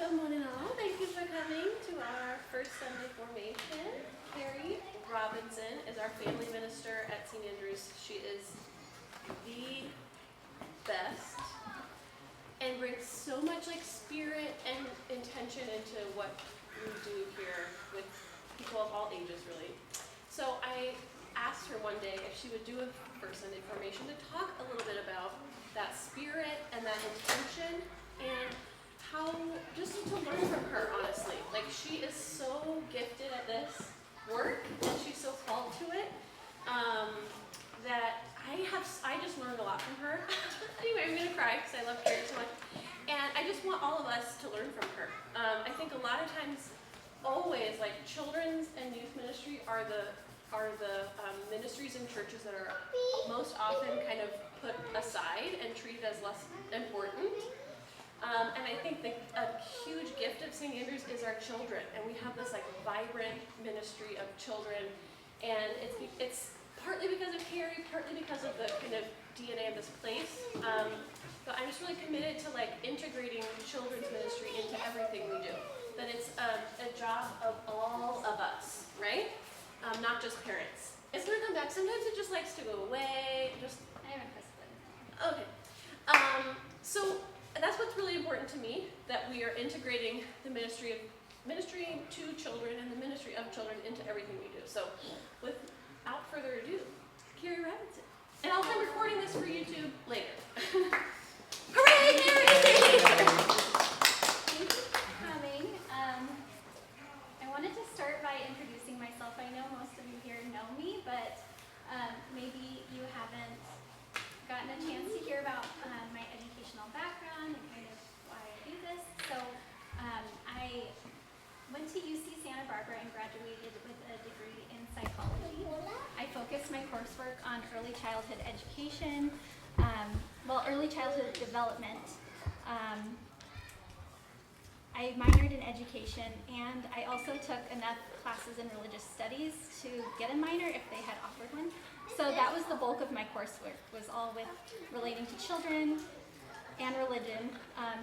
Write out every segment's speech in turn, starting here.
Good morning all. Thank you for coming to our first Sunday formation. Kari Robinson is our family minister at St. Andrews. She is the best and brings so much spirit and intention into what we do here with people of all ages, really. So I asked her one day if she would do a first Sunday formation to talk a little bit about that spirit and that intention and how just to learn from her, honestly. She is so gifted at this work and she's so called to it that I just learned a lot from her. Anyway, I'm gonna cry because I love Kari so much. And I just want all of us to learn from her. I think a lot of times, always, children's and youth ministry are the ministries and churches that are most often kind of put aside and treated as less important. And I think a huge gift of St. Andrews is our children, and we have this vibrant ministry of children, and it's partly because of Kari, partly because of the kind of DNA of this place. But I'm just really committed to integrating children's ministry into everything we do. That it's a job of all of us, right? Not just parents. It's gonna come back. Sometimes it just likes to go away. I haven't pressed it. Okay. So that's what's really important to me, that we are integrating the ministry to children and the ministry of children into everything we do. So without further ado, Kari Robinson. And I'll be recording this for YouTube later. Hooray, Kari! Thank you for coming. I wanted to start by introducing myself. I know most of you here know me, but maybe you haven't gotten a chance to hear about my educational background and kind of why I do this. So I went to UC Santa Barbara and graduated with a degree in psychology. I focused my coursework on early childhood education, early childhood development. I minored in education, and I also took enough classes in religious studies to get a minor if they had offered one. So that was the bulk of my coursework, was all with relating to children and religion.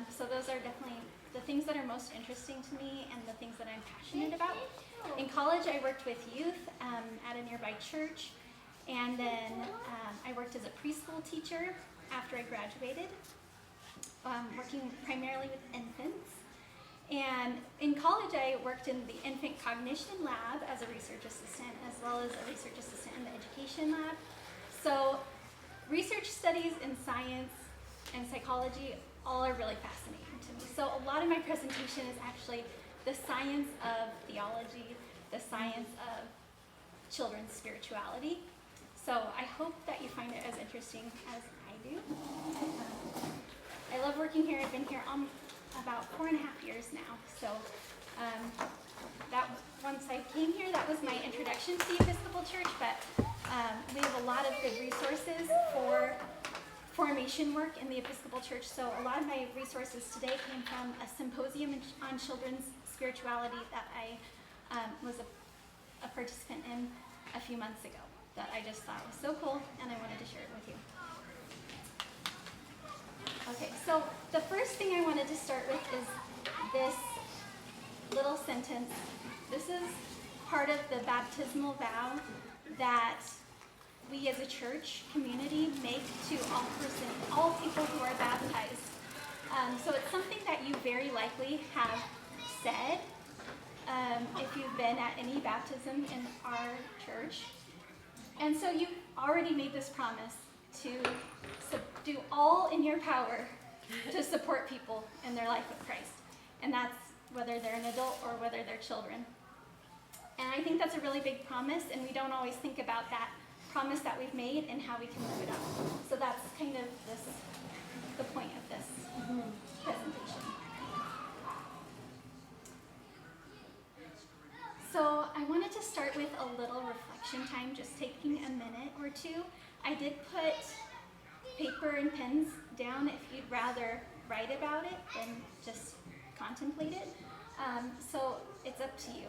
So those are definitely the things that are most interesting to me and the things that I'm passionate about. In college, I worked with youth at a nearby church, and then I worked as a preschool teacher after I graduated, working primarily with infants. And in college, I worked in the infant cognition lab as a research assistant, as well as a research assistant in the education lab. So research studies in science and psychology all are really fascinating to me. So a lot of my presentation is actually the science of theology, the science of children's spirituality. So I hope that you find it as interesting as I do. I love working here. I've been here about 4.5 years now. So that once I came here, that was my introduction to the Episcopal Church, but we have a lot of good resources for formation work in the Episcopal Church. So a lot of my resources today came from a symposium on children's spirituality that I was a participant in a few months ago that I just thought was so cool, and I wanted to share it with you. Okay, so the first thing I wanted to start with is this little sentence. This is part of the baptismal vow that we as a church community make to all people who are baptized. So it's something that you very likely have said if you've been at any baptism in our church. And so you've already made this promise to do all in your power to support people in their life with Christ. And that's whether they're an adult or whether they're children. And I think that's a really big promise, and we don't always think about that promise that we've made and how we can live it up. So that's kind of the point of this presentation. So I wanted to start with a little reflection time, just taking a minute or two. I did put paper and pens down if you'd rather write about it than just contemplate it. So it's up to you.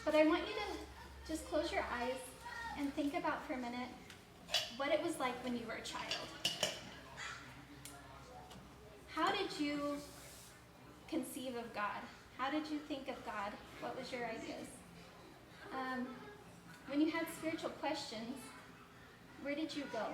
But I want you to just close your eyes and think about for a minute what it was like when you were a child. How did you conceive of God? How did you think of God? What was your ideas? When you had spiritual questions, where did you go?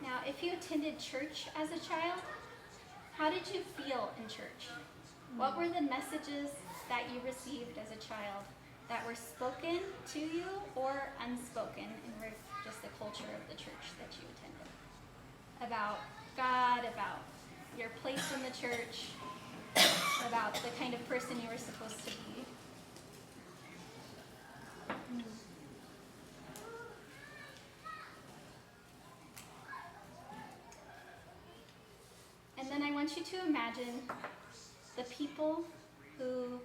Now, if you attended church as a child, how did you feel in church? What were the messages that you received as a child that were spoken to you or unspoken and were just the culture of the church that you attended? About God, about your place in the church, about the kind of person you were supposed to be. And then I want you to imagine the people who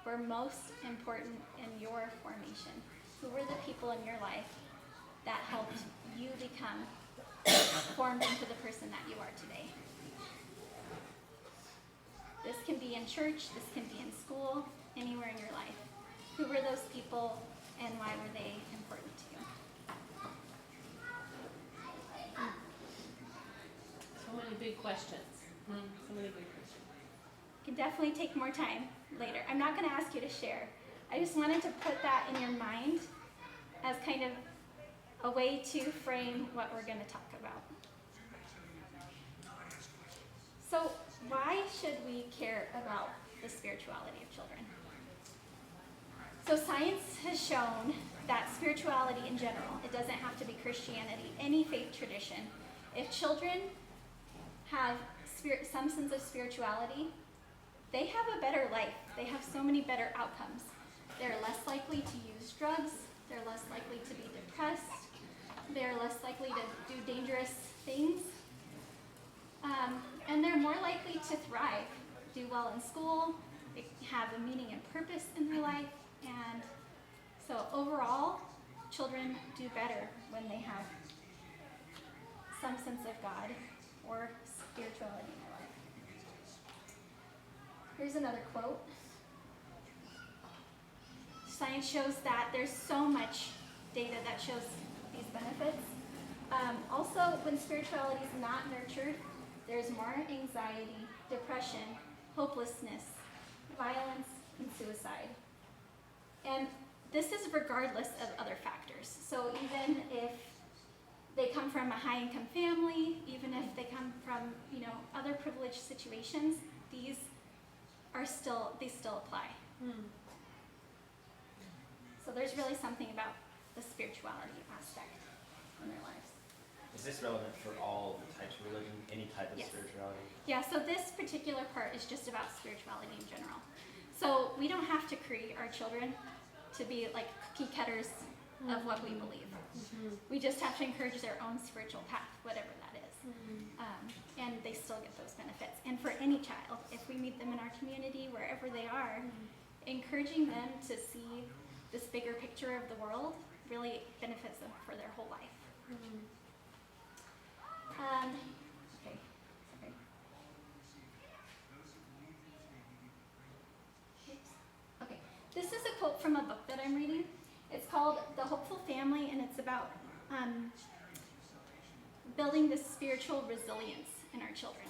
were most important in your formation. Who were the people in your life that helped you become formed into the person that you are today? This can be in church, this can be in school, anywhere in your life. Who were those people and why were they important to you? So many big questions. So many big questions. You can definitely take more time later. I'm not going to ask you to share. I just wanted to put that in your mind as kind of a way to frame what we're going to talk about. So, why should we care about the spirituality of children? So science has shown that spirituality in general, it doesn't have to be Christianity, any faith tradition, if children have some sense of spirituality, they have a better life. They have so many better outcomes. They're less likely to use drugs. They're less likely to be depressed. They're less likely to do dangerous things. And they're more likely to thrive, do well in school, they have a meaning and purpose in their life. And so overall, children do better when they have some sense of God or spirituality in their life. Here's another quote. Science shows that there's so much data that shows these benefits. Also, when spirituality is not nurtured, there's more anxiety, depression, hopelessness, violence, and suicide. And this is regardless of other factors. So even if they come from a high-income family, even if they come from, other privileged situations, they still apply. So there's really something about the spirituality aspect in their lives. Is this relevant for all types of religion, any type of Yes. spirituality? Yeah, so this particular part is just about spirituality in general. So we don't have to create our children to be like cookie cutters of what we believe. We just have to encourage their own spiritual path, whatever that is. And they still get those benefits. And for any child, if we meet them in our community, wherever they are, encouraging them to see this bigger picture of the world really benefits them for their whole life. Okay, sorry. Oops. Okay, this is a quote from a book that I'm reading. It's called The Hopeful Family, and it's about building this spiritual resilience in our children.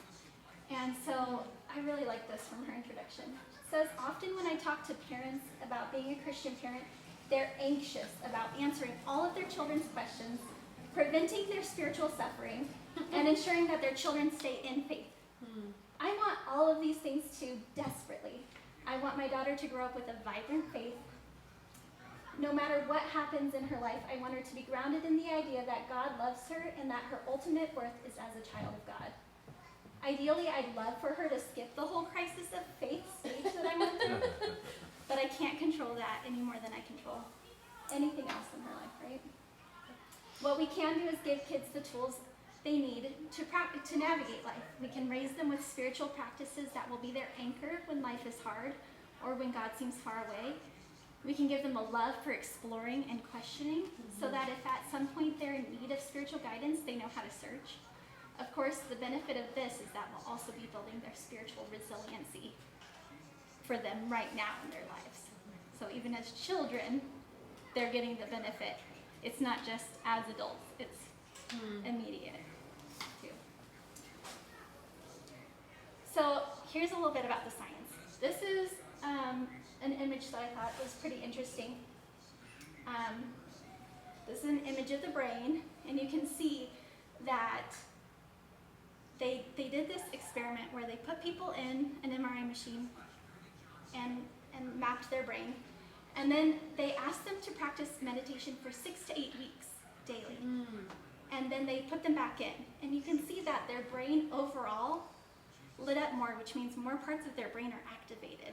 And so I really like this from her introduction. It says, often when I talk to parents about being a Christian parent, they're anxious about answering all of their children's questions, preventing their spiritual suffering, and ensuring that their children stay in faith. I want all of these things too desperately. I want my daughter to grow up with a vibrant faith. No matter what happens in her life, I want her to be grounded in the idea that God loves her and that her ultimate worth is as a child of God. Ideally, I'd love for her to skip the whole crisis of faith stage that I went through, but I can't control that any more than I control anything else in her life, right? What we can do is give kids the tools they need to navigate life. We can raise them with spiritual practices that will be their anchor when life is hard or when God seems far away. We can give them a love for exploring and questioning, so that if at some point they're in need of spiritual guidance, they know how to search. Of course, the benefit of this is that we'll also be building their spiritual resiliency for them right now in their lives. So even as children, they're getting the benefit. It's not just as adults, it's immediate too. So here's a little bit about the science. This is an image that I thought was pretty interesting. This is an image of the brain, and you can see that they did this experiment where they put people in an MRI machine and mapped their brain. And then they asked them to practice meditation for 6 to 8 weeks daily. And then they put them back in. And you can see that their brain overall lit up more, which means more parts of their brain are activated.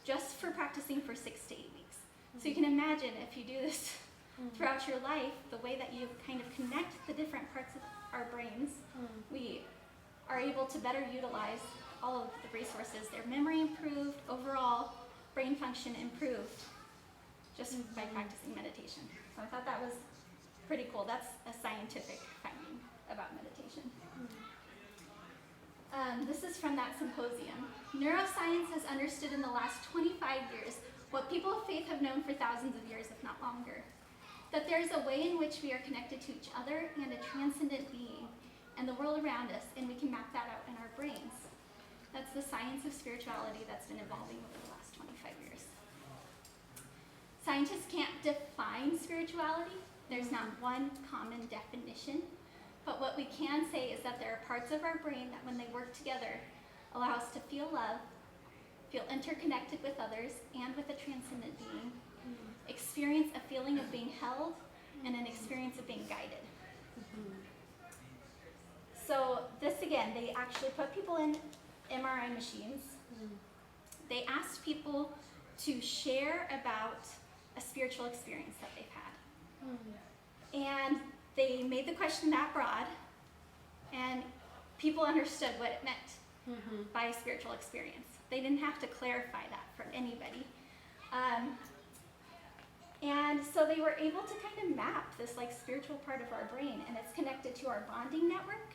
Just for practicing for 6 to 8 weeks. So you can imagine if you do this throughout your life, the way that you kind of connect the different parts of our brains, we are able to better utilize all of the resources. Their memory improved, overall brain function improved, just by practicing meditation. So I thought that was pretty cool. That's a scientific finding about meditation. This is from that symposium. Neuroscience has understood in the last 25 years what people of faith have known for thousands of years, if not longer. That there is a way in which we are connected to each other and a transcendent being and the world around us, and we can map that out in our brains. That's the science of spirituality that's been evolving over the last 25 years. Scientists can't define spirituality. There's not one common definition. But what we can say is that there are parts of our brain that when they work together allow us to feel love, feel interconnected with others and with a transcendent being, experience a feeling of being held, and an experience of being guided. So this again, they actually put people in MRI machines. They asked people to share about a spiritual experience that they've had. And they made the question that broad, and people understood what it meant by a spiritual experience. They didn't have to clarify that for anybody. And so they were able to kind of map this like spiritual part of our brain, and it's connected to our bonding network,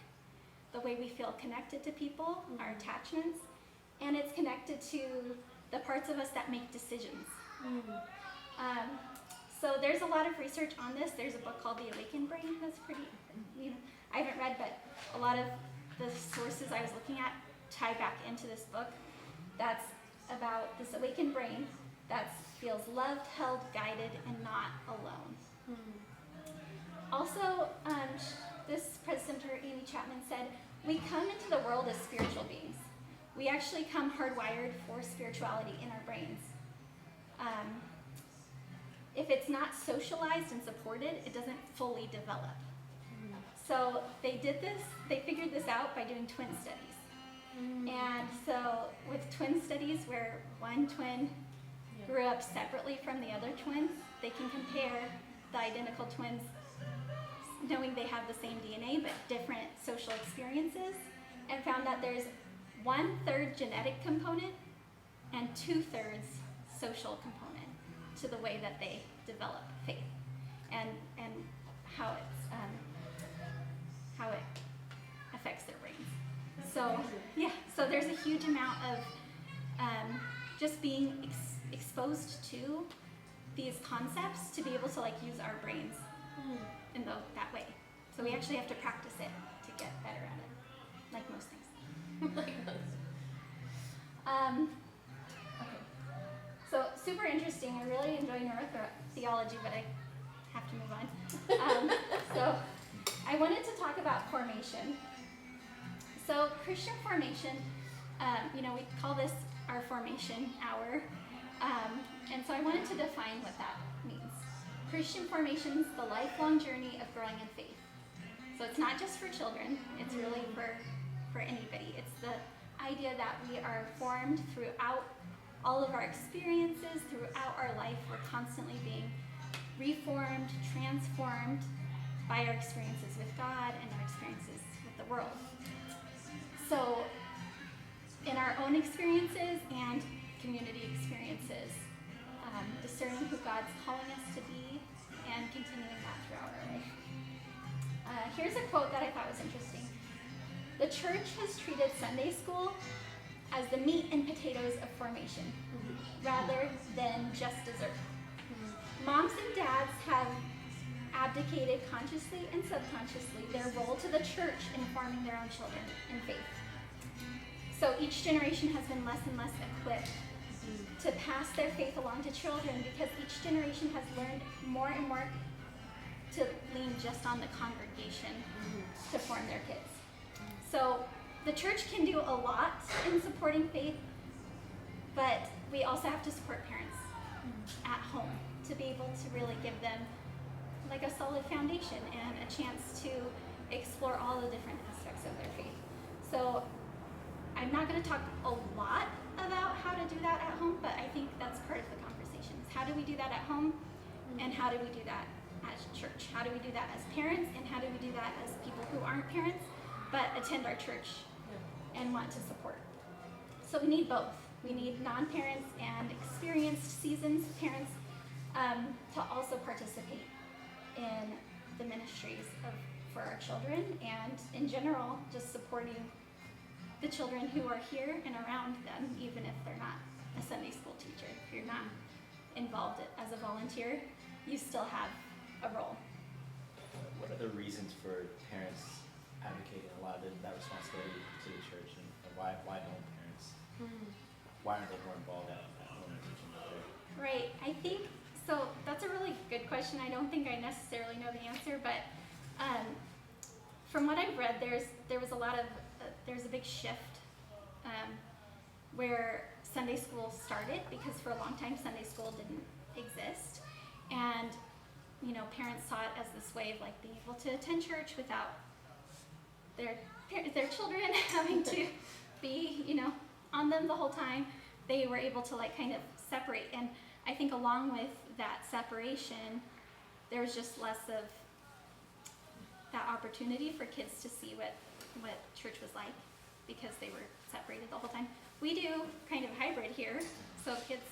the way we feel connected to people, our attachments, and it's connected to the parts of us that make decisions. So there's a lot of research on this. There's a book called The Awakened Brain that's pretty, I haven't read, but a lot of the sources I was looking at tie back into this book. That's about this awakened brain that feels loved, held, guided, and not alone. Also, this presenter, Amy Chapman, said, we come into the world as spiritual beings. We actually come hardwired for spirituality in our brains. If it's not socialized and supported, it doesn't fully develop. So they figured this out by doing twin studies. And so with twin studies where one twin grew up separately from the other twins, they can compare the identical twins knowing they have the same DNA but different social experiences, and found that there's 1/3 genetic component and 2/3 social component to the way that they develop faith and how it affects their brains. So so there's a huge amount of just being exposed to these concepts to be able to like use our brains in that way. So we actually have to practice it to get better at it, like most things. Okay. So super interesting. I really enjoy neurotheology, but I have to move on. So I wanted to talk about formation. So Christian formation, we call this our formation hour. And so I wanted to define what that means. Christian formation is the lifelong journey of growing in faith. So it's not just for children, it's really for anybody. It's the idea that we are formed throughout all of our experiences, throughout our life. We're constantly being reformed, transformed by our experiences with God and our experiences with the world. So in our own experiences and community experiences, discerning who God's calling us to be, and continuing that throughout our life. Here's a quote that I thought was interesting. The church has treated Sunday school as the meat and potatoes of formation, rather than just dessert. Moms and dads have abdicated consciously and subconsciously their role to the church in forming their own children in faith. So each generation has been less and less equipped to pass their faith along to children because each generation has learned more and more to lean just on the congregation to form their kids. So the church can do a lot in supporting faith, but we also have to support parents at home to be able to really give them like a solid foundation and a chance to explore all the different aspects of their faith. So I'm not going to talk a lot about how to do that at home, but I think that's part of the conversation. How do we do that at home, and how do we do that at church? How do we do that as parents, and how do we do that as people who aren't parents but attend our church and want to support? So we need both. We need non-parents and experienced, seasoned parents to also participate in the ministries for our children, and in general, just supporting the children who are here and around them, even if they're not a Sunday school teacher. If you're not involved as a volunteer, you still have a role. What are the reasons for parents advocating a lot of that responsibility to the church, and why don't parents? Why aren't they more involved at home and teaching there? Right, I think, so that's a really good question. I don't think I necessarily know the answer, but from what I've read, there's a big shift where Sunday school started, because for a long time Sunday school didn't exist, and parents saw it as this way of like being able to attend church without their children having to be on them the whole time. They were able to like kind of separate, and I think along with that separation there was just less of that opportunity for kids to see what church was like, because they were separated the whole time. We do kind of hybrid here, so kids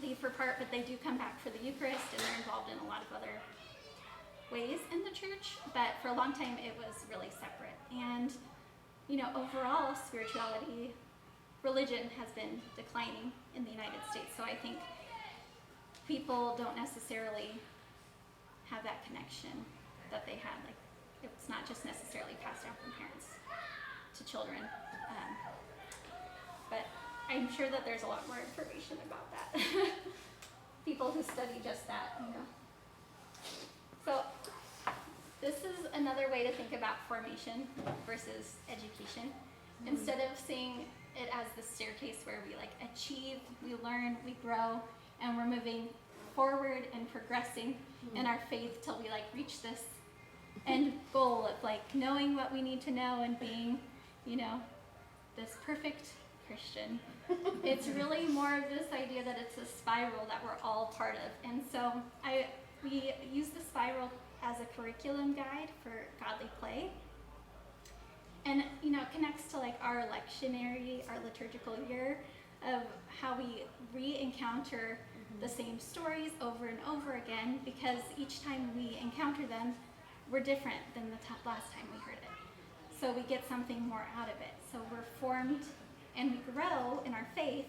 leave for part, but they do come back for the Eucharist, and they're involved in a lot of other ways in the church. But for a long time it was really separate, and overall spirituality, religion has been declining in the United States. So I think people don't necessarily have that connection that they had. Like, it's not just necessarily passed down from parents to children. But I'm sure that there's a lot more information about that. People who study just that, So this is another way to think about formation versus education. Instead of seeing it as the staircase where we like achieve, we learn, we grow, and we're moving forward and progressing in our faith till we like reach this end goal of like knowing what we need to know and being, this perfect Christian. It's really more of this idea that it's a spiral that we're all part of. And so we use the spiral as a curriculum guide for godly play. And it connects to like our lectionary, our liturgical year, of how we re-encounter the same stories over and over again, because each time we encounter them, we're different than the last time we heard it. So we get something more out of it. So we're formed and we grow in our faith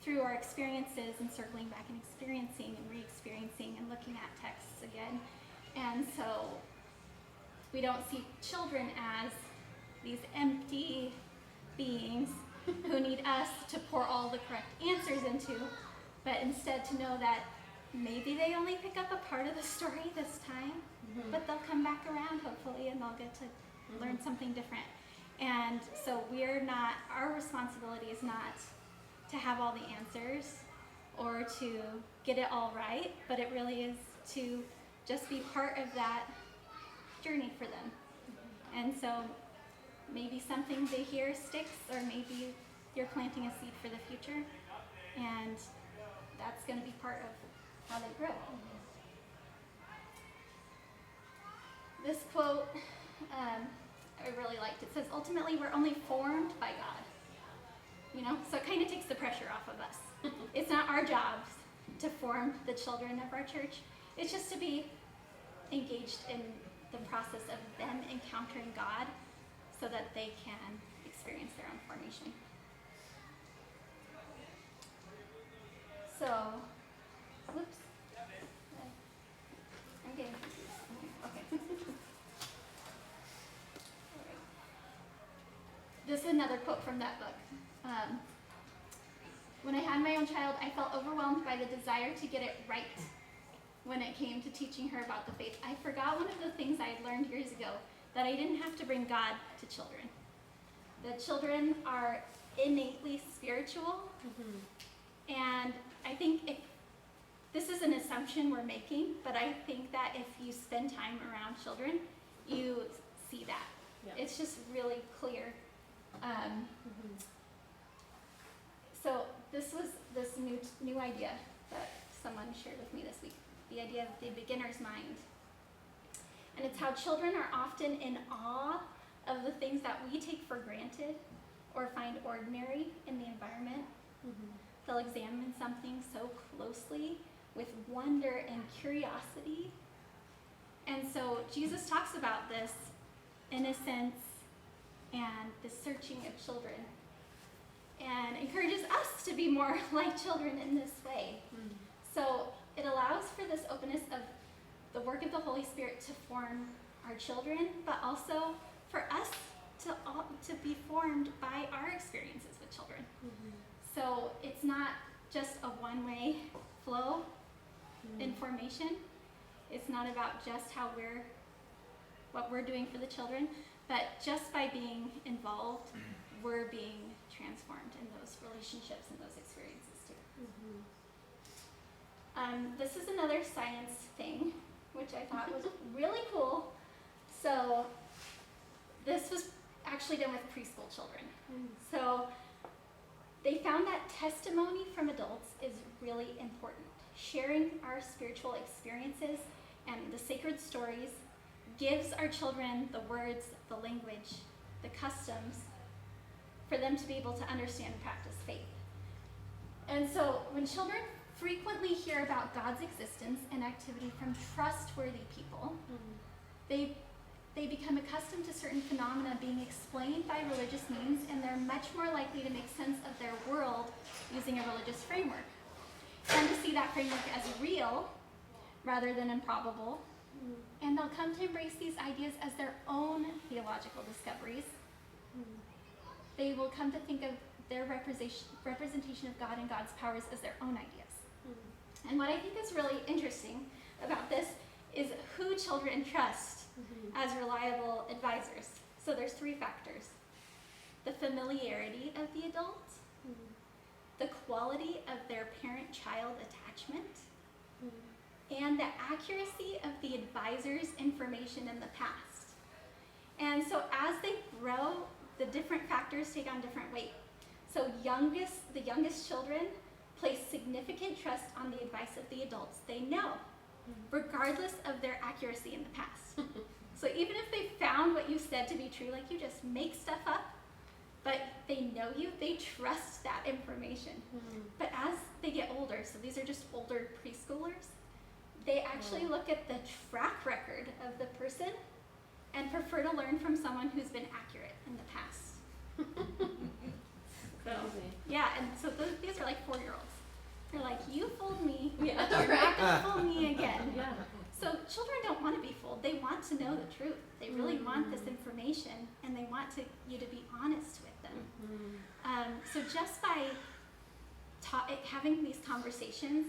through our experiences and circling back and experiencing and re-experiencing and looking at texts again. And so we don't see children as these empty beings who need us to pour all the correct answers into, but instead to know that maybe they only pick up a part of the story this time, but they'll come back around hopefully, and they'll get to learn something different. And so our responsibility is not to have all the answers or to get it all right, but it really is to just be part of that journey for them. And so maybe something they hear sticks, or maybe you're planting a seed for the future, and that's going to be part of how they grow. This quote, I really liked. It says, ultimately, we're only formed by God. So it kind of takes the pressure off of us. It's not our jobs to form the children of our church is just to be engaged in the process of them encountering God so that they can experience their own formation. So, whoops. I'm getting confused. Okay. This is another quote from that book. When I had my own child, I felt overwhelmed by the desire to get it right when it came to teaching her about the faith. I forgot one of the things I had learned years ago, that I didn't have to bring God to children. That children are innately spiritual, and I think this is an assumption we're making, but I think that if you spend time around children, you see that. Yeah. It's just really clear. So this was this new idea that someone shared with me this week, the idea of the beginner's mind. And it's how children are often in awe of the things that we take for granted or find ordinary in the environment. They'll examine something so closely with wonder and curiosity. And so Jesus talks about this innocence and the searching of children, and encourages us to be more like children in this way. So it allows for this openness of the work of the Holy Spirit to form our children, but also for us to be formed by our experiences with children. So it's not just a one-way flow in formation. It's not about just what we're doing for the children, but just by being involved, we're being transformed in those relationships and those experiences too. This is another science thing, which I thought was really cool. So this was actually done with preschool children. So they found that testimony from adults is really important. Sharing our spiritual experiences and the sacred stories gives our children the words, the language, the customs for them to be able to understand and practice faith. And so when children frequently hear about God's existence and activity from trustworthy people, they become accustomed to certain phenomena being explained by religious means, and they're much more likely to make sense of their world using a religious framework, and to see that framework as real rather than improbable. And they'll come to embrace these ideas as their own theological discoveries. They will come to think of their representation of God and God's powers as their own ideas. And what I think is really interesting about this is who children trust as reliable advisors. So there's three factors: the familiarity of the adult, the quality of their parent-child attachment, and the accuracy of the advisor's information in the past. And so as they grow, the different factors take on different weight. So the youngest children place significant trust on the advice of the adults they know, regardless of their accuracy in the past. So even if they found what you said to be true, like you just make stuff up, but they know you, they trust that information. But as they get older, so these are just older preschoolers, they actually look at the track record of the person and prefer to learn from someone who's been accurate in the past. So, yeah, and so these are like 4-year-olds. They're like, you fooled me, but you're not going to fool me again. Yeah. So children don't want to be fooled. They want to know the truth. They really want this information, and they want you to be honest with them. So just by having these conversations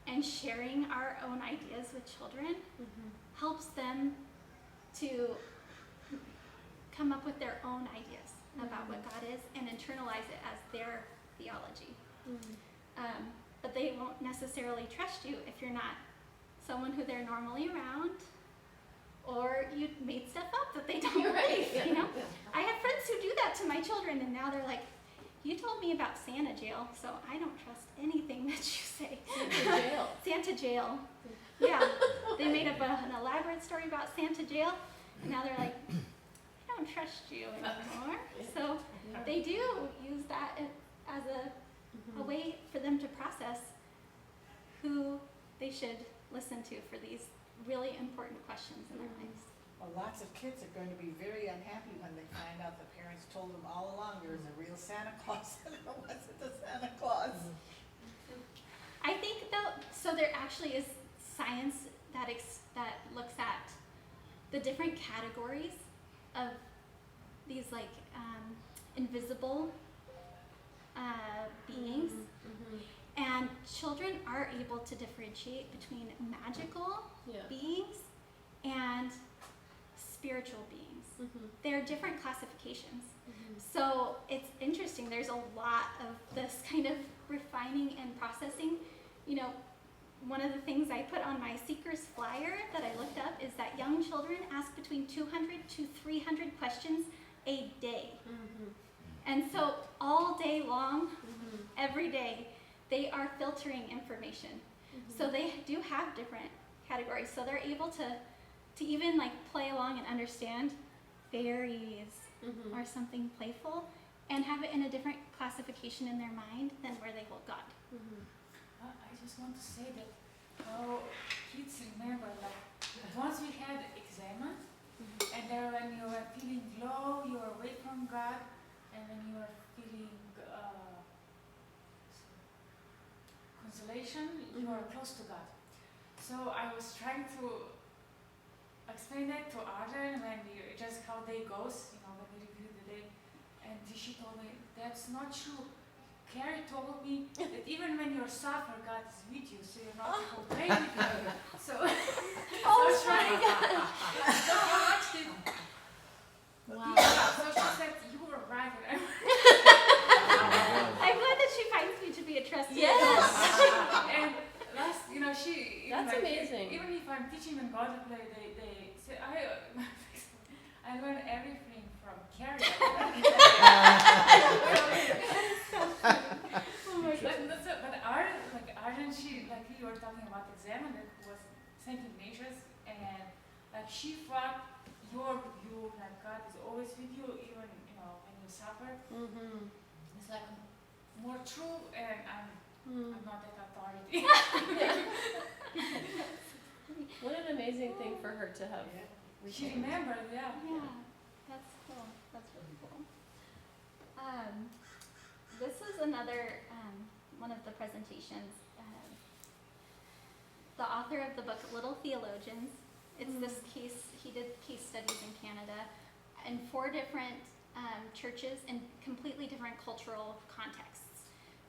and sharing our own ideas with children helps them to come up with their own ideas about what God is and internalize it as their theology. But they won't necessarily trust you if you're not someone who they're normally around, or you made stuff up that they don't believe, you know? I have friends who do that to my children, and now they're like, you told me about Santa jail, so I don't trust anything that you say. Santa jail. Santa jail. Yeah, they made up an elaborate story about Santa jail, and now they're like, I don't trust you anymore. So they do use that as a way for them to process who they should listen to for these really important questions in their lives. Well, lots of kids are going to be very unhappy when they find out the parents told them all along there was a real Santa Claus and it wasn't a Santa Claus. I think though, so there actually is science that looks at the different categories of these like invisible beings, and children are able to differentiate between magical Yeah. beings and spiritual beings. There are different classifications. So it's interesting, there's a lot of this kind of refining and processing. You know, one of the things I put on my Seekers flyer that I looked up is that young children ask between 200 to 300 questions a day. And so all day long, every day, they are filtering information. So they do have different categories. So they're able to even like play along and understand fairies or something playful and have it in a different classification in their mind than where they hold God. I just want to say that how kids remember, like once we had exam, and then when you are feeling low, you are away from God, and when you are feeling consolation, you are close to God. So I was trying to explain that to Arden when we just how day goes, you know, when we review the day, and she told me that's not true. Kari told me that even when you're suffer, God is with you, so you're not complaining. So, Oh my God. so how much did? Wow. So she said you were right. And I'm glad that she finds me to be a trusted Yes. and last, you know, she. Even That's like, amazing. Even if I'm teaching them God to play, they say I learn everything from Kari. But Arden, she like we were talking about exam and it was St. Ignatius, and like she thought your view like God is always with you even when you suffer. It's like more true, and I'm not that authority. What an amazing thing for her to have. She remembered, yeah. Yeah, that's cool. That's really cool. This is another one of the presentations. The author of the book Little Theologians, it's this case, he did case studies in Canada in 4 different churches in completely different cultural contexts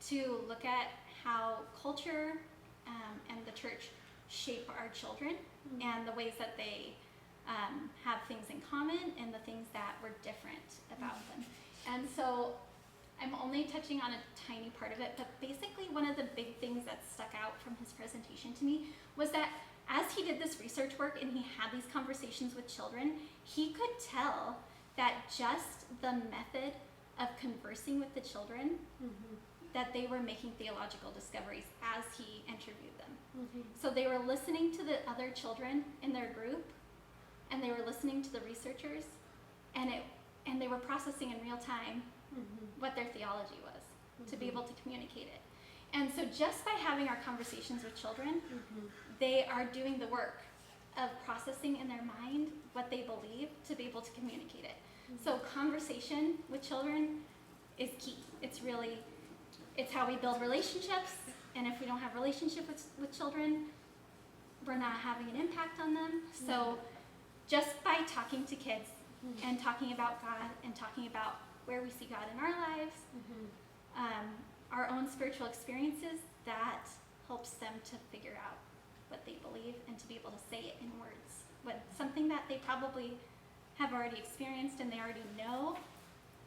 to look at how culture and the church shape our children and the ways that they have things in common and the things that were different about them. And so I'm only touching on a tiny part of it, but basically one of the big things that stuck out from his presentation to me was that as he did this research work and he had these conversations with children, he could tell that just the method of conversing with the children, that they were making theological discoveries as he interviewed them. So they were listening to the other children in their group, and they were listening to the researchers, and they were processing in real time what their theology was to be able to communicate it. And so just by having our conversations with children, they are doing the work of processing in their mind what they believe to be able to communicate it. So conversation with children is key. It's how we build relationships, and if we don't have relationship with children, we're not having an impact on them. So just by talking to kids and talking about God and talking about where we see God in our lives, our own spiritual experiences, that helps them to figure out what they believe and to be able to say it in words. Something that they probably have already experienced and they already know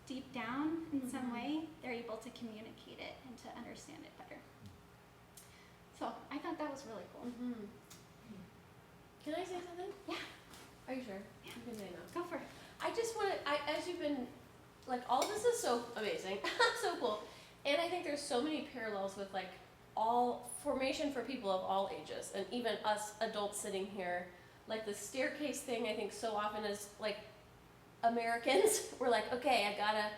deep down in some way, they're able to communicate it and to understand it better. So I thought that was really cool. Can I say something? Yeah. Are you sure? Yeah. You can say no. Go for it. I just want to, as you've been, like, all of this is so amazing, so cool. And I think there's so many parallels with, like, all formation for people of all ages, and even us adults sitting here. Like, the staircase thing, I think so often as, like, Americans, we're like, okay, I gotta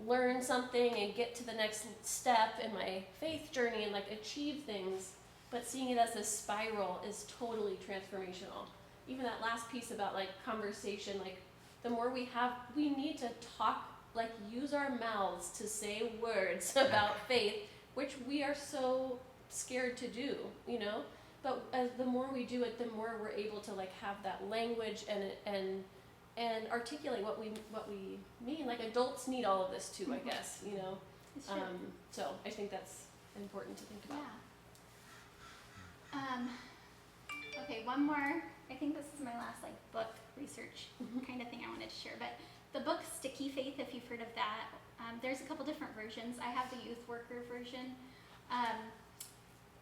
learn something and get to the next step in my faith journey and, like, achieve things. but seeing it as a spiral is totally transformational. Even that last piece about like conversation, like the more we have, we need to talk, like use our mouths to say words about faith, which we are so scared to do, you know? But as the more we do it, the more we're able to like have that language and articulate what we mean. Like adults need all of this too, I guess, you know? It's true. So I think that's important to think about. Yeah. Okay, one more. I think this is my last like book research kind of thing I wanted to share. But the book Sticky Faith, if you've heard of that, there's a couple different versions. I have the youth worker version.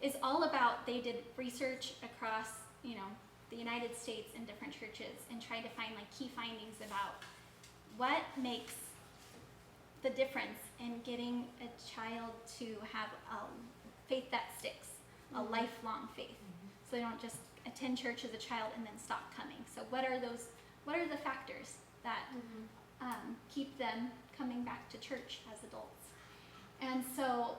Is all about, they did research across, you know, the United States and different churches and tried to find like key findings about what makes the difference in getting a child to have a faith that sticks, a lifelong faith. So they don't just attend church as a child and then stop coming. So what are the factors that keep them coming back to church as adults? And so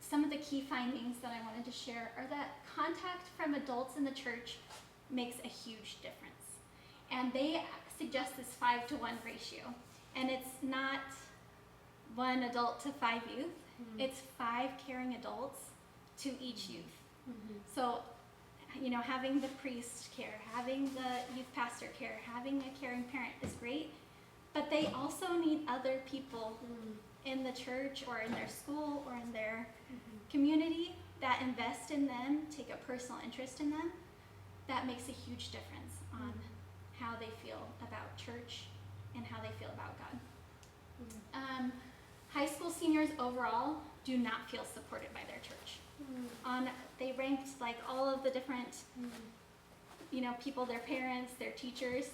some of the key findings that I wanted to share are that contact from adults in the church makes a huge difference. And they suggest this 5-to-1 ratio. And it's not 1 adult to 5 youth. It's 5 caring adults to each youth. So, you know, having the priest care, having the youth pastor care, having a caring parent is great, but they also need other people in the church or in their school or in their community that invest in them, take a personal interest in them. That makes a huge difference on how they feel about church and how they feel about God. High school seniors overall do not feel supported by their church. They ranked like all of the different, you know, people, their parents, their teachers,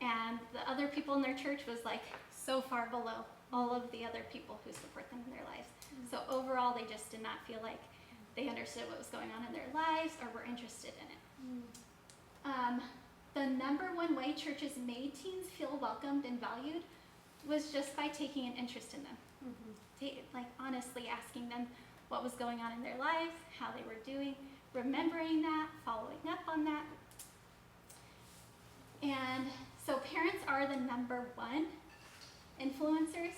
and the other people in their church was like so far below all of the other people who support them in their lives. So overall, they just did not feel like they understood what was going on in their lives or were interested in it. The number one way churches made teens feel welcomed and valued was just by taking an interest in them. Like honestly asking them what was going on in their lives, how they were doing, remembering that, following up on that. And so parents are the number one influencers.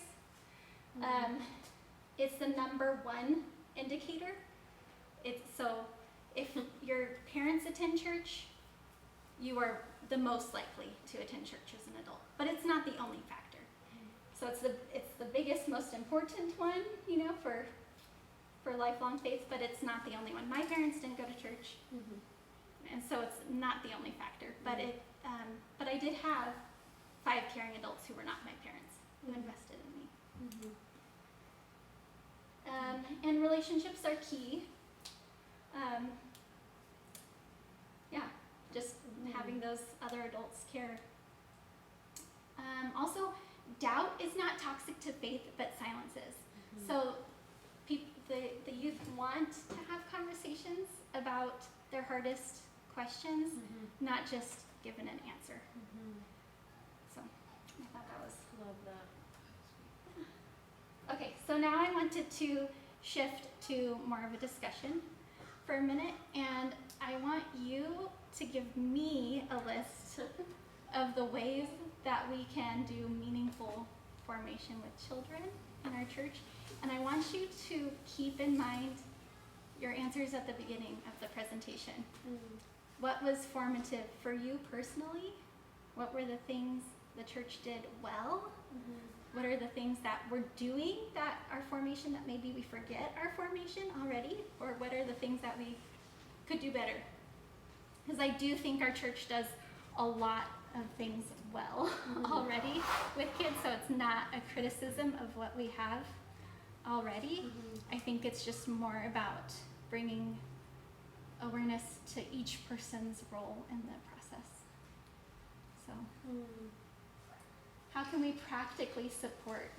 It's the number one indicator. So if your parents attend church, you are the most likely to attend church as an adult. But it's not the only factor. So it's the biggest, most important one, you know, for lifelong faith, but it's not the only one. My parents didn't go to church, and so it's not the only factor. But but I did have 5 caring adults who were not my parents who invested in me. And relationships are key. Just having those other adults care. Also, doubt is not toxic to faith, but silence is. So the youth want to have conversations about their hardest questions, not just given an answer. So I thought that was. Love that. Okay, so now I wanted to shift to more of a discussion for a minute, and I want you to give me a list of the ways that we can do meaningful formation with children in our church. And I want you to keep in mind your answers at the beginning of the presentation. What was formative for you personally? What were the things the church did well? What are the things that we're doing that are formation that maybe we forget our formation already? Or what are the things that we could do better? Because I do think our church does a lot of things well already with kids, so it's not a criticism of what we have already. I think it's just more about bringing awareness to each person's role in the process. So, how can we practically support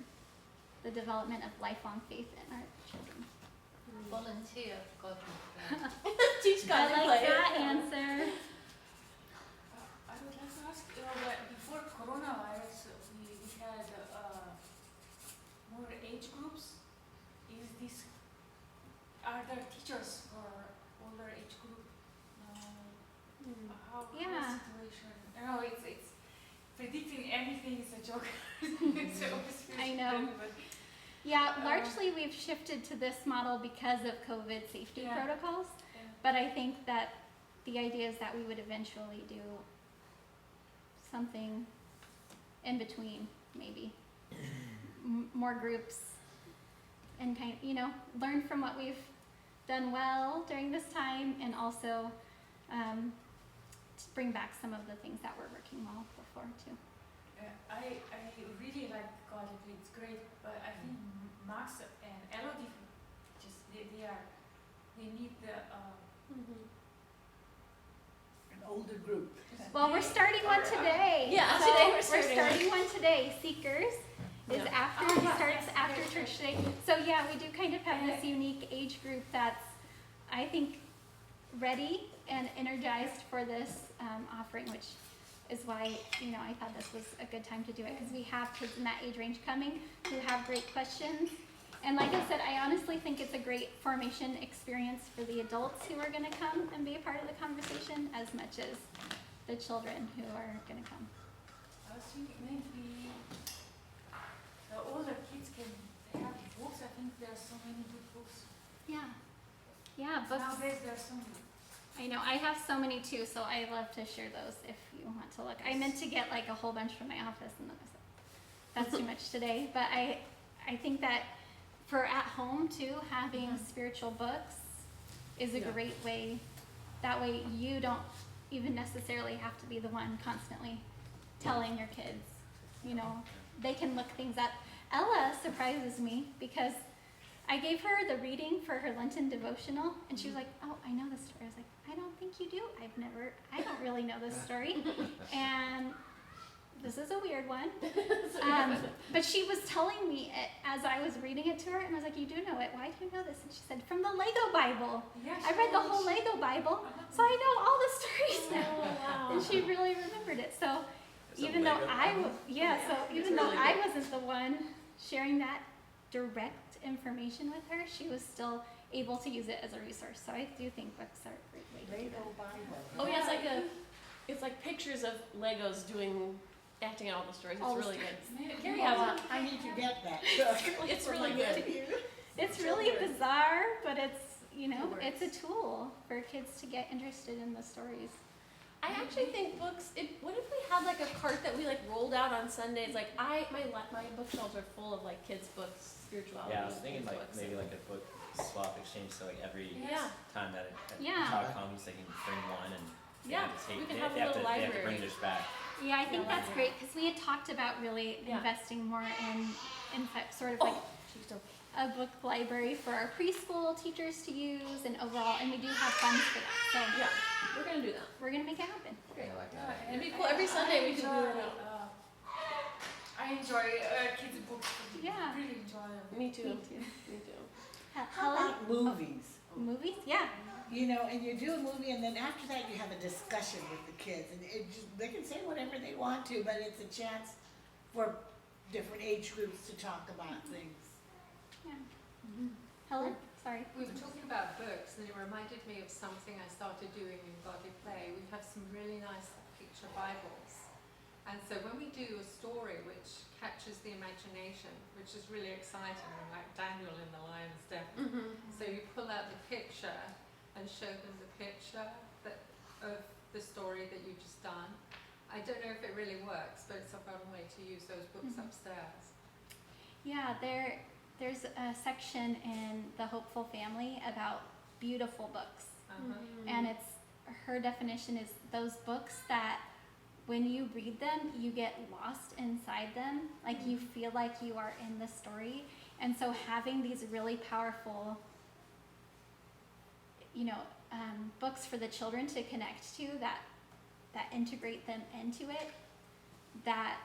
the development of lifelong faith in our children? Volunteer, God. Teach God I to like play. that answer. I would like to ask, that before coronavirus, we had more age groups. Are there teachers for older age Yeah. situation. It's predicting everything is a joke. So always feels I know. good, but Yeah, largely we've shifted to this model because of COVID safety Yeah. protocols. yeah. But I think that the idea is that we would eventually do something in between, maybe. More groups and learn from what we've done well during this time, and also to bring back some of the things that were working well before too. I really like God, it's great, but I think Max and Elodie just they need the An older group. Well, we're starting one today. Yeah, So today we're we're starting starting one today. Seekers is Yeah. after Oh, yeah, starts yes, after yes, church yes. today. So yeah, we do kind of have this Okay. unique age group that's, I think, ready and energized for this offering, which is why I thought this was a good time to do it, because we have kids in that age range coming who have great questions. And like I said, I honestly think it's a great formation experience for the adults who are going to come and be a part of the conversation as much as the children who are going to come. I was thinking maybe the older kids can have books. I think there are so many good books. Yeah. Yeah, books. Nowadays there are so many. I know, I have so many too, so I love to share those if you want to look. I meant to get like a whole bunch from my office, and then I said, that's too much today. But I think that for at home too, having spiritual books is a Yeah. great way. That way you don't even necessarily have to be the one constantly telling your kids. They can look things up. Ella surprises me because I gave her the reading for her Lenten devotional, and she was like, "Oh, I know this story." I was like, "I don't think you do. I don't really know this story." And this is a weird one. But she was telling me it as I was reading it to her, and I was like, "You do know it. Why do you know this?" And she said, "From the Lego Bible. Yeah, I read the whole Lego Bible, so I know all the stories now." Oh, wow. And she really remembered it. So Is it even though Lego I, Bible? even It's though really I good. wasn't the one sharing that direct information with her, she was still able to use it as a resource. So I do think books are a great way to do Lego that. Bible. Oh yeah, it's like pictures of Legos acting out all the stories. It's All the really good. Maybe Gary more- has I need to get that. It's really good. It's really bizarre, but it's it's a works. tool for kids to get interested in the stories. I actually think books. What if we had like a cart that we like rolled out on Sundays? Like my bookshelves are full of like kids books, spirituality. Yeah, I was thinking kids like books. maybe like a book swap exchange, so like every Yeah. time that a Yeah. child comes, they can bring one, and they Yeah, have to take, we can they have a have little to library. bring theirs back. Yeah, I think Yeah, that's library. great because we had talked about really Yeah. investing more in sort of like Oh, she's so a book library for our preschool teachers to use and overall, and we do have funds for that. So yeah. We're gonna do that. we're gonna make it happen. Great. like Yeah, It'd be cool. Every Sunday we can do enjoy, it. I enjoy kids' books. Yeah. Really enjoy them. Me too. Me too. Me too. How Helen, about movies? movies? Yeah. And you do a movie, and then after that you have a discussion with the kids, and they can say whatever they want to, but it's a chance for different age groups to talk about things. Yeah. Helen, sorry. We were talking about books, and it reminded me of something I started doing in Godly Play. We have some really nice picture Bibles. And so when we do a story which captures the imagination, which is really exciting, like Daniel in the lion's den. So you pull out the picture and show them the picture of the story that you've just done. I don't know if it really works, but it's a fun way to use those books upstairs. Yeah, there's a section in The Hopeful Family about beautiful books. And her definition is those books that when you read them, you get lost inside them. Like you feel like you are in the story. And so having these really powerful, books for the children to connect to that integrate them into it, that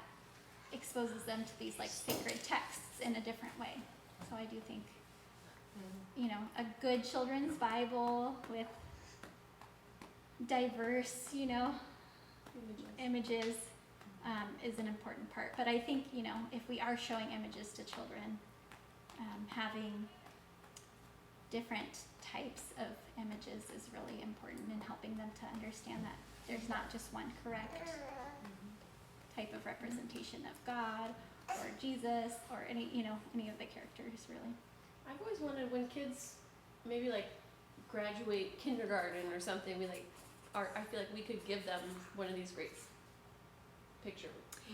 exposes them to these like sacred texts in a different way. So I do think, a good children's Bible with diverse, images is an important part. But I think, if we are showing images to children, having different types of images is really important in helping them to understand that there's not just one correct type of representation of God or Jesus or any of the characters really. I've always wondered when kids maybe like graduate kindergarten or something, I feel like we could give them one of these great picture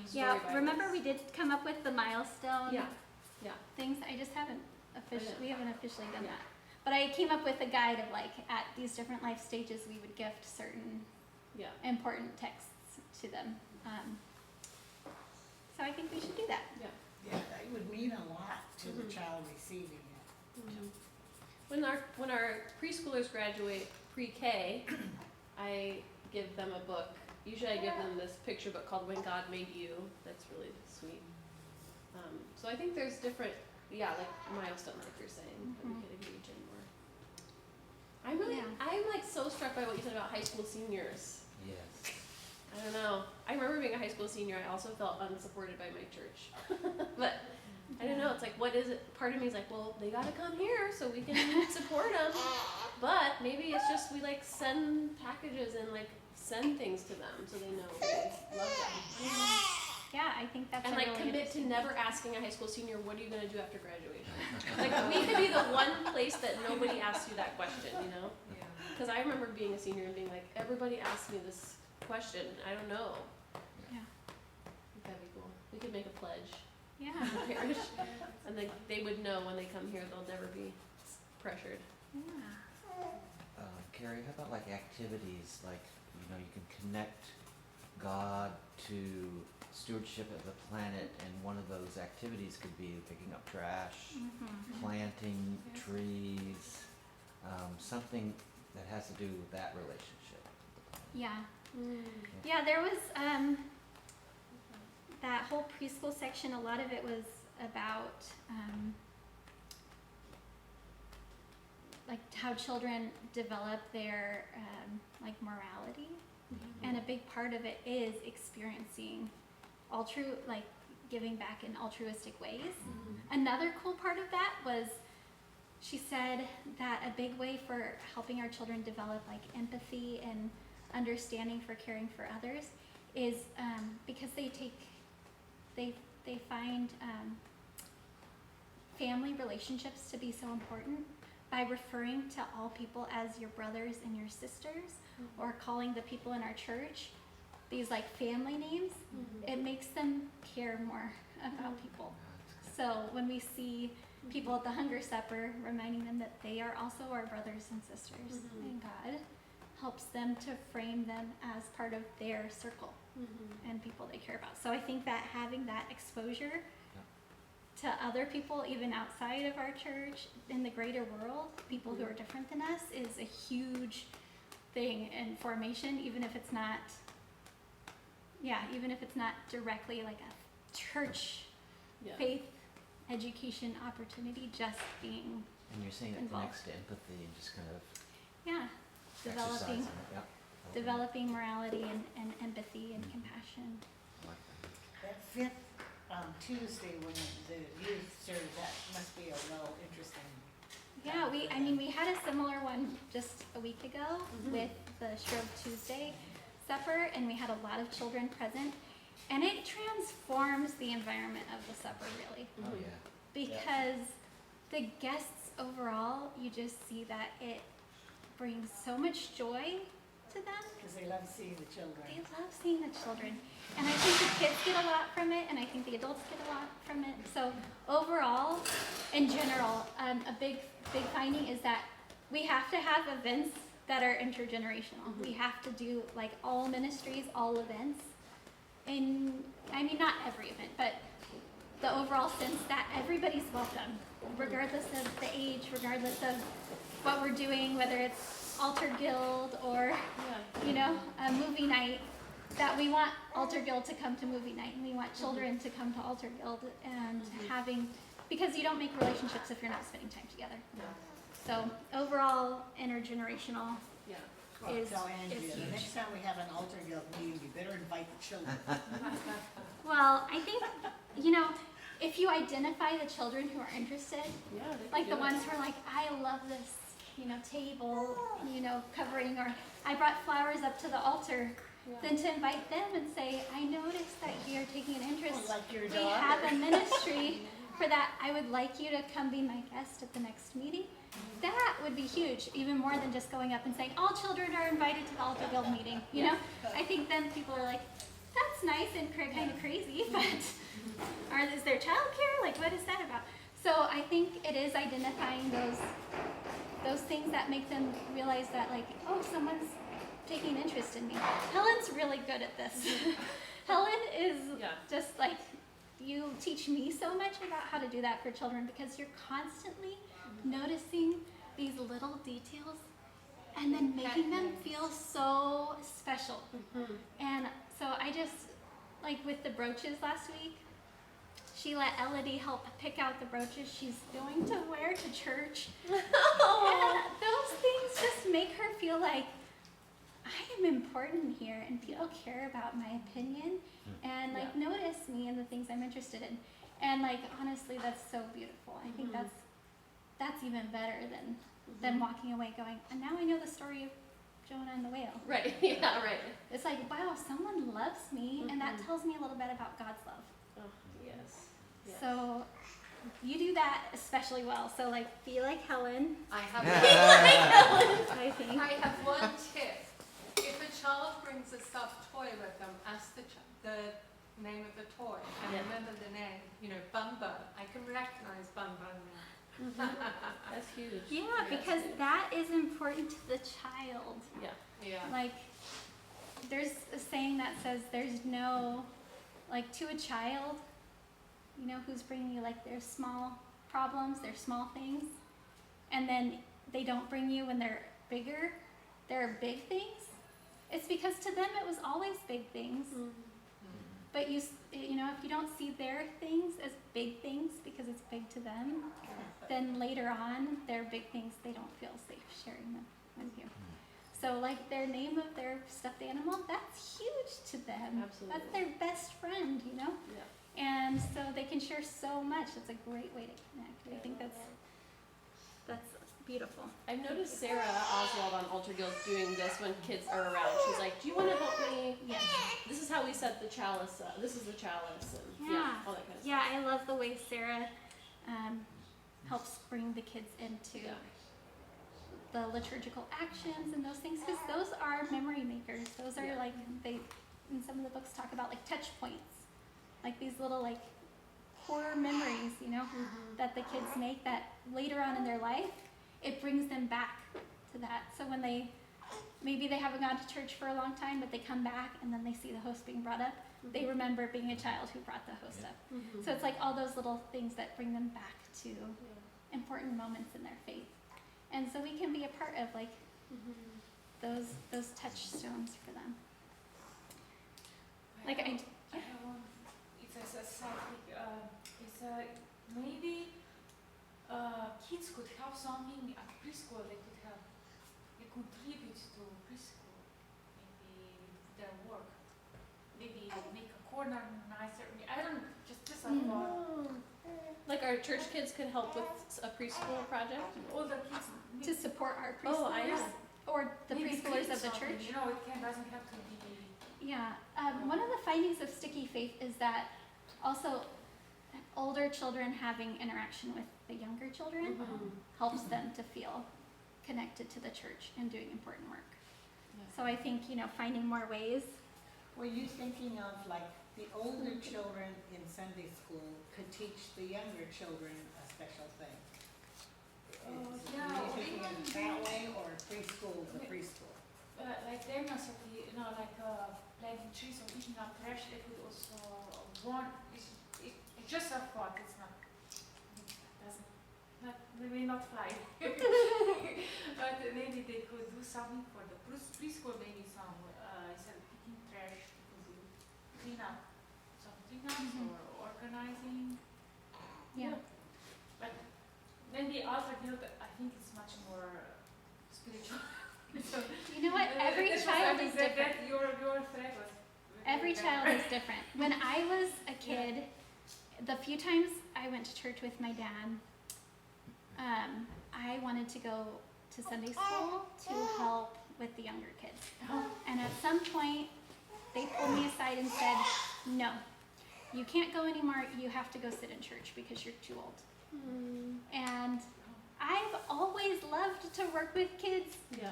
story Yeah, Bibles. remember we did come up with the milestone Yeah. things. I just haven't we haven't officially done Yeah. that. But I came up with a guide of like at these different life stages we would gift certain Yeah. important texts to them. So I think we should do that. Yeah. Yeah, that would mean a lot to the Mhm. child receiving it. When our preschoolers graduate pre-K, I give them a book. Usually I give them this picture book called When God Made You. That's really sweet. So I think there's different, like milestones, like you're saying, that we could engage in more. I'm like so struck by what you said about high school seniors. Yes. I don't know. I remember being a high school senior. I also felt unsupported by my church. But I don't know. It's like, what is it? Part of me is like, well, they got to come here so we can support them. But maybe it's just we like send packages and like send things to them so they know we love them. Yeah, I think that's And a like really commit to interesting- never asking a high school senior, what are you going to do after graduation? Like we could be the one place that nobody asks you that question, you know? Yeah. Because I remember being a senior and being like, everybody asks me this question. I don't know. Yeah. I think that'd be cool. We could make a pledge Yeah. to the parish, and then they would know when they come here they'll never be pressured. Yeah. Kari, how about like activities, like, you can connect God to stewardship of the planet, and one of those activities could be picking up trash, planting trees, something that has to do with that relationship. Yeah. Yeah, there was that whole preschool section, a lot of it was about like how children develop their like morality. And a big part of it is experiencing like giving back in altruistic ways. Another cool part of that was she said that a big way for helping our children develop like empathy and understanding for caring for others is because they find family relationships to be so important by referring to all people as your brothers and your sisters, or calling the people in our church these like family names. It makes them care more about people. So when we see people at the hunger supper, reminding them that they are also our brothers and sisters, and God helps them to frame them as part of their circle and people they care about. So I think that having that exposure to other people, even outside of our church, in the greater world, people who are different than us, is a huge thing in formation, even if it's not directly like a church faith education opportunity, just being And you're saying it involved. connects to empathy and just kind of developing exercising it, yeah. developing morality and empathy and compassion. I like that. That fifth Tuesday when the youth serve, that must be a real interesting. Yeah, we had a similar one just a week ago with the Shrove Tuesday supper, and we had a lot of children present, and it transforms the environment of the supper really, Oh, yeah. because the guests overall, you just see that it brings so much joy to them. Because they love seeing the children. They love seeing the children. And I think the kids get a lot from it, and I think the adults get a lot from it. So overall, in general, a big finding is that we have to have events that are intergenerational. We have to do like all ministries, all events. And I mean, not every event, but the overall sense that everybody's welcome, regardless of the age, regardless of what we're doing, whether it's Altar Guild or a movie night, that we want Altar Guild to come to movie night, and we want children to come to Altar Guild, and because you don't make relationships if you're not spending time together. So overall, intergenerational Well, is tell Andrea, the huge. next time we have an altar guild meeting, you better invite the children. Well, I think, if you identify the children who are interested, Yeah, they can like the do it. ones who are like, I love this, table, covering, or I brought flowers up to the altar, Yeah. then to invite them and say, I noticed that you're taking an interest. Like your We daughter. have a ministry for that. I would like you to come be my guest at the next meeting. That would be huge, even more than just going up and saying, all children are invited to the Altar Guild meeting, I think then people are like, that's nice and kind of crazy, but is there childcare? Like, what is that about? So I think it is identifying those things that make them realize that, like, oh, someone's taking interest in me. Helen's really good at this. Helen is Yeah. just like, you teach me so much about how to do that for children because you're constantly noticing these little details and then making them feel so special. Mhm. And so I just, like with the brooches last week, she let Elodie help pick out the brooches she's going to wear to church. And those things just make her feel like, I am important here and people care about my opinion and like notice me and the things I'm interested in. And like honestly, that's so beautiful. I think that's even better than walking away going, and now I know the story of Jonah and the whale. Right. Yeah. Right. It's like, wow, someone loves me, and that tells me a little bit about God's love. Oh, yes. Yes. So you do that especially well. So like, be like Helen, I have I think. I have one tip. If a child brings a stuffed toy with them, ask the name of the toy and Yeah. remember the name. Bun Bun. I can recognize Bun Bun now. That's huge. Yeah, That's because huge. that is important to the child. Yeah. Yeah. Like, there's a saying that says there's no, like, to a child, who's bringing you, like, their small problems, their small things, and then they don't bring you when they're bigger, they're big things. It's because to them it was always big things. But if you don't see their things as big things because it's big to them, then later on, their big things, they don't feel safe sharing them with you. So like their name of their stuffed animal, that's huge to them. Absolutely. That's their best friend, Yeah. And so they can share so much. It's a great way to connect. I think that's beautiful. I've noticed Sarah Oswald on Altar Guild doing this when kids are around. She's like, do you want to help me? Yes. This is how we set the chalice up. This is the chalice. And Yeah. all that kind of Yeah, I love the way Sarah helps bring the kids into Yeah. the liturgical actions and those things, because those are memory makers. Those are Yeah. like, they, in some of the books talk about like touch points, like these little like core memories, that the kids make that later on in their life, it brings them back to that. So when maybe they haven't gone to church for a long time, but they come back and then they see the host being brought up, they remember being a child who brought the host up. So it's like all those little things that bring them back to important moments in their faith. And so we can be a part of like those touchstones for them. Like I have one. It's a scientific. Maybe kids could have something at preschool. They contribute to preschool. Maybe with their work. Maybe make a corner nicer. I don't. Just a thought. Like our church kids could help with a preschool project. All the kids. To support our Oh, I preschoolers know. or the maybe preschoolers create of the something, church. It doesn't have to be. Yeah, one of the findings of Sticky Faith is that also older children having interaction with the younger children helps them to feel connected to the church and doing important work. So I think, finding more ways. Were you thinking of like the older children in Sunday school could teach the younger children a special thing? Oh, Were yeah. you thinking of it that way, or preschool to preschool? Like their nursery, like planting trees or picking up trash, they could also want. It's just a thought. It's not. They may not fly. But maybe they could do something for the preschool. Maybe some instead of picking trash, they could do clean up, some cleanups or organizing. Yeah. But maybe Altar Guild, I think it's much more spiritual. So, You know what? Every child is different. Your thread was Every child is different. When I was a kid, the few times I went to church with my dad, I wanted to go to Sunday school to help with the younger kids. And at some point, they pulled me aside and said, no, you can't go anymore. You have to go sit in church because you're too old. And I've always loved to work with kids Yeah.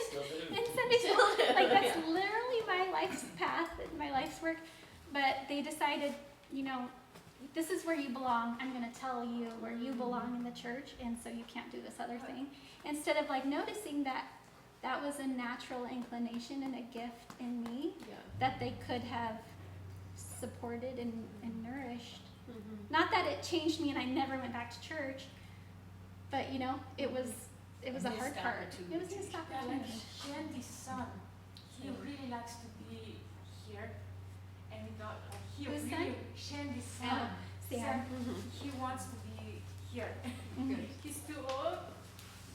Still do. in Sunday school. Like, that's literally my life's path, my life's work. But they decided, you know, this is where you belong. I'm going to tell you where you belong in the church, and so you can't do this other thing. Instead of like noticing that that was a natural inclination and a gift in me Yeah. that they could have supported and nourished. Not that it changed me and I never went back to church, but you know, it was a missed hard part. opportunity. It was a missed Yeah, like opportunity. Shandy's son, he really likes to be here, and we thought like, he Whose really son? Shandy's son. Oh, Sam. said he wants to be here. He's too old.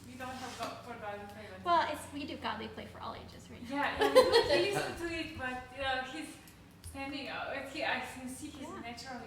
We don't have for God to play with. Well, we do godly play for all ages, right? Yeah, we do listen to it, but he's standing out. I can see he's Yeah. naturally